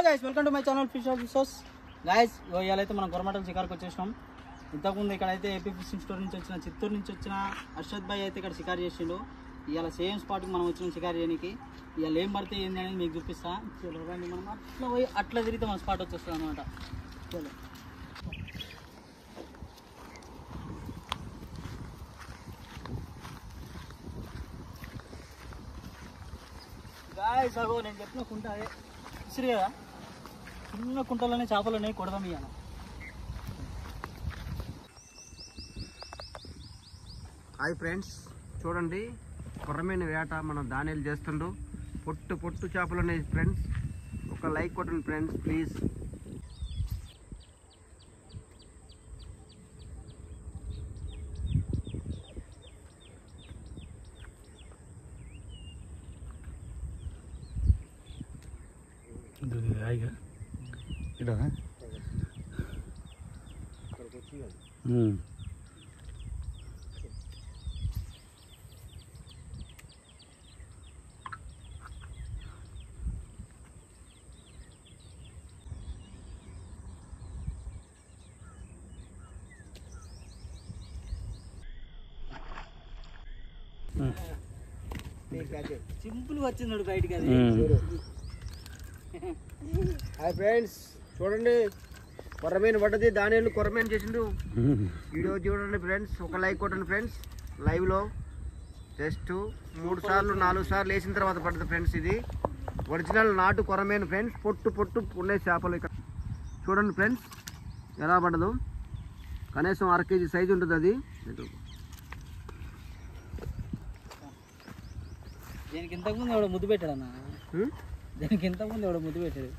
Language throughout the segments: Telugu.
Guys welcome to my channel fish officers. Guys ఇవాళ అయితే మనం గొర్రెమటల షికార్కి వచ్చేసినాం. ఇంతకుముందు ఇక్కడైతే ఏపీ ఫిషింగ్ స్టోర్ నుంచి వచ్చిన చిత్తూరు నుంచి వచ్చిన అర్షద్ భాయ్ అయితే ఇక్కడ షికారు చేసిండు. ఇవాళ సేమ్ స్పాట్కి మనం వచ్చిన షికారు చేయడానికి. ఇవాళ ఏం పడితే ఏంది అనేది మీకు చూపిస్తా. రండి, మనం అట్లా పోయి అట్లా తిరిగితే మన స్పాట్ వచ్చేస్తుంది అనమాట. చలో గాయ్స్, అగో నేను చెప్పిన కుంట అదే ఇసురు కదా, చిన్న కుంటలోనే చేపలు ఉన్నాయి, కొడదాం ఇవాళ. హాయ్ ఫ్రెండ్స్, చూడండి కొర్రమైన వేట మనం దానిలు చేస్తుండ్రు. పొట్టు పొట్టు చేపలు ఉన్నాయి ఫ్రెండ్స్. ఒక లైక్ కొట్టండి ఫ్రెండ్స్ ప్లీజ్. సింపుల్ వచ్చింది బయటికి అది. హాయ్ ఫ్రెండ్స్, చూడండి కొర్రమైన పడ్డది, దానిలు కొర్రమైన చేసిండు. వీడియో చూడండి ఫ్రెండ్స్, ఒక లైక్ కొట్టండి ఫ్రెండ్స్. లైవ్లో జస్ట్ 3 సార్లు 4 సార్లు వేసిన తర్వాత పడ్డది ఫ్రెండ్స్. ఇది ఒరిజినల్ నాటు కొర్రమైన ఫ్రెండ్స్. పొట్టు పొట్టు ఉన్నాయి చేపలు. ఇక్కడ చూడండి ఫ్రెండ్స్ ఎలా పడ్డదు. కనీసం 1/2 kg సైజు ఉంటుంది అది. దీనికి ఇంతకుముందు ఎవడో ముద్దు పెట్టాడు అన్న. దీనికి ఇంతకుముందు ఎవడో ముద్దు పెట్టాడు.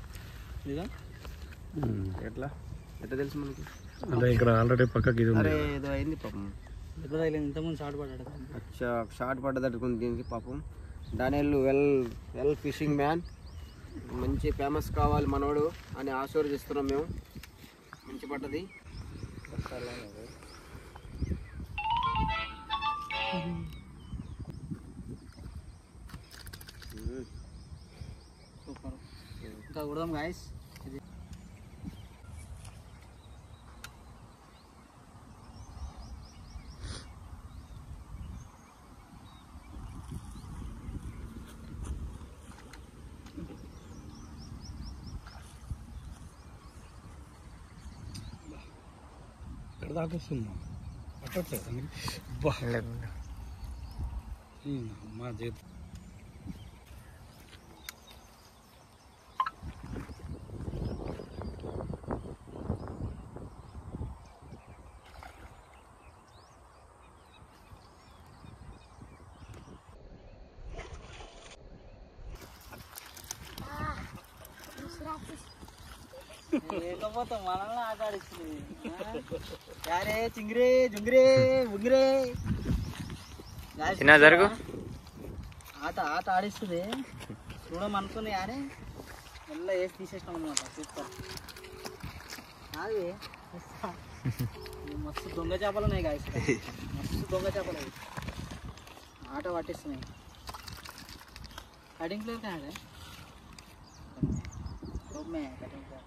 ఎట్లా తెలుసు మనకి? అదే ఇక్కడ ఆల్రెడీ పక్కకి ఇది ఉంది. ఏదో అయింది పాపం. దెబ్బ తగిలింది, ఇంతకుముందు షార్ట్ పడ్డాడు. అచ్చా, షార్ట్ పడ్డదట్టుకుంది దీనికి పాపం. దానిలు వెల్ ఫిషింగ్ మ్యాన్, మంచి ఫేమస్ కావాలి మనోడు అని ఆశీర్వదిస్తున్నాం మేము. మంచి పడ్డది. సూపర్. ఇంకా కొడదాం గాయస్. ఇది ఇక్కడ దాకా వస్తుందా? పట్టట్లేదు మా చేతి. లేకపోతే మనల్ని ఆట ఆడిస్తుంది. యారే చింగిరే జుంగిరే బుంగిరే జరుగు ఆట ఆడిస్తుంది. చూడమనుకుని యారే మెల్ల వేసి తీసేసినాం అనమాట. సూపర్. అది మస్తు దొంగ చేపలు ఉన్నాయి గాయస్, మస్తు దొంగ చేపలు అవి. ఆట పట్టిస్తున్నాయి. కటింగ్ ప్లేట్ కాదే cutting plate.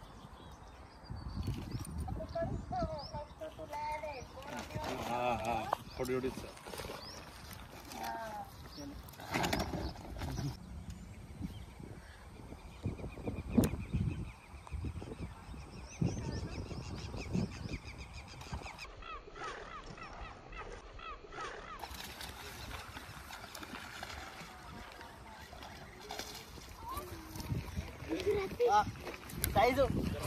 Size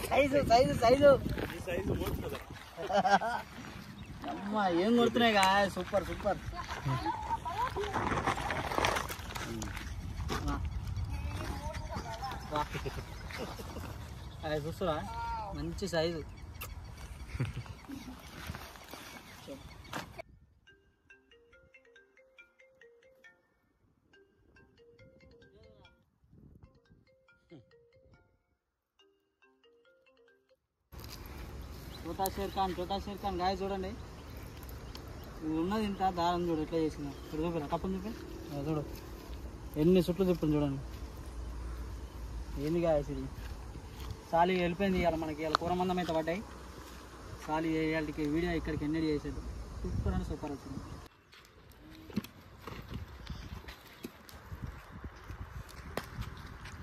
size size size అమ్మా ఏం కొడుతున్నాయి కా. Super super. అది చూస్తురా, మంచి సైజు. చోటా షేర్ ఖాన్ గాయ చూడండి. ఇది ఉన్నది ఇంత దారం చూడు ఎట్లా చేసిందా. ఇక్కడ చూపిరా, కప్పని చూపి చూడు ఎన్ని చుట్లు తిప్పండి చూడండి. ఏంది గాయస్ ఇది. సాలి వెళ్ళిపోయింది. ఇవాళ మనకి ఇవాళ కూర మందం అయితే పడ్డాయి. సాలి ఇవాళకి వీడియో ఇక్కడికి ఎన్నడి చేసేది సూపర్ అని సూపర్ వచ్చింది.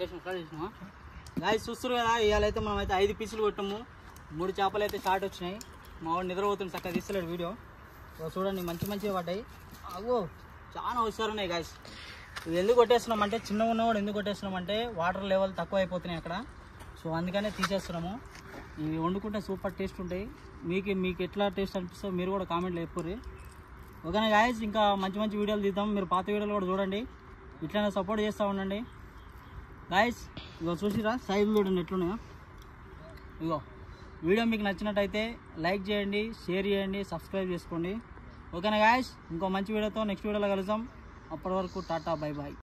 చేసినా గాయస్ చూస్తారు కదా. ఇవాళ అయితే మనం అయితే 5 పీసులు కొట్టాము. 3 చేపలు అయితే షార్ట్ వచ్చినాయి. మా వాడు నిద్రపోతుంది, చక్కగా తీస్తలేడు వీడియో. చూడండి మంచిగా పడ్డాయి. అగో చాలా హుషారు ఉన్నాయి గాయస్. ఇవి ఎందుకు కొట్టేస్తున్నామంటే, చిన్నగా ఉన్నవాడు ఎందుకు కొట్టేస్తున్నామంటే వాటర్ లెవెల్ తక్కువ అయిపోతున్నాయి అక్కడ. సో అందుకనే తీసేస్తున్నాము. ఇవి వండుకుంటే సూపర్ టేస్ట్ ఉంటాయి. మీకు ఎట్లా టేస్ట్ అనిపిస్తుందో మీరు కూడా కామెంట్లో చెప్పుర్రి. ఓకేనా గాయస్, ఇంకా మంచి వీడియోలు తీద్దాం. మీరు పాత వీడియోలు కూడా చూడండి, ఇట్లనే సపోర్ట్ చేస్తూ ఉండండి గాయస్. ఇగో చూసిరా సైజులు చూడండి ఎట్లున్నాయో. ఇగో వీడియో మీకు నచ్చినట్టయితే లైక్ చేయండి, షేర్ చేయండి, సబ్స్క్రైబ్ చేసుకోండి. ఓకేనా గాయస్, ఇంకో మంచి వీడియోతో నెక్స్ట్ వీడియోలో కలుద్దాం. అప్పటి వరకు టాటా బై బాయ్.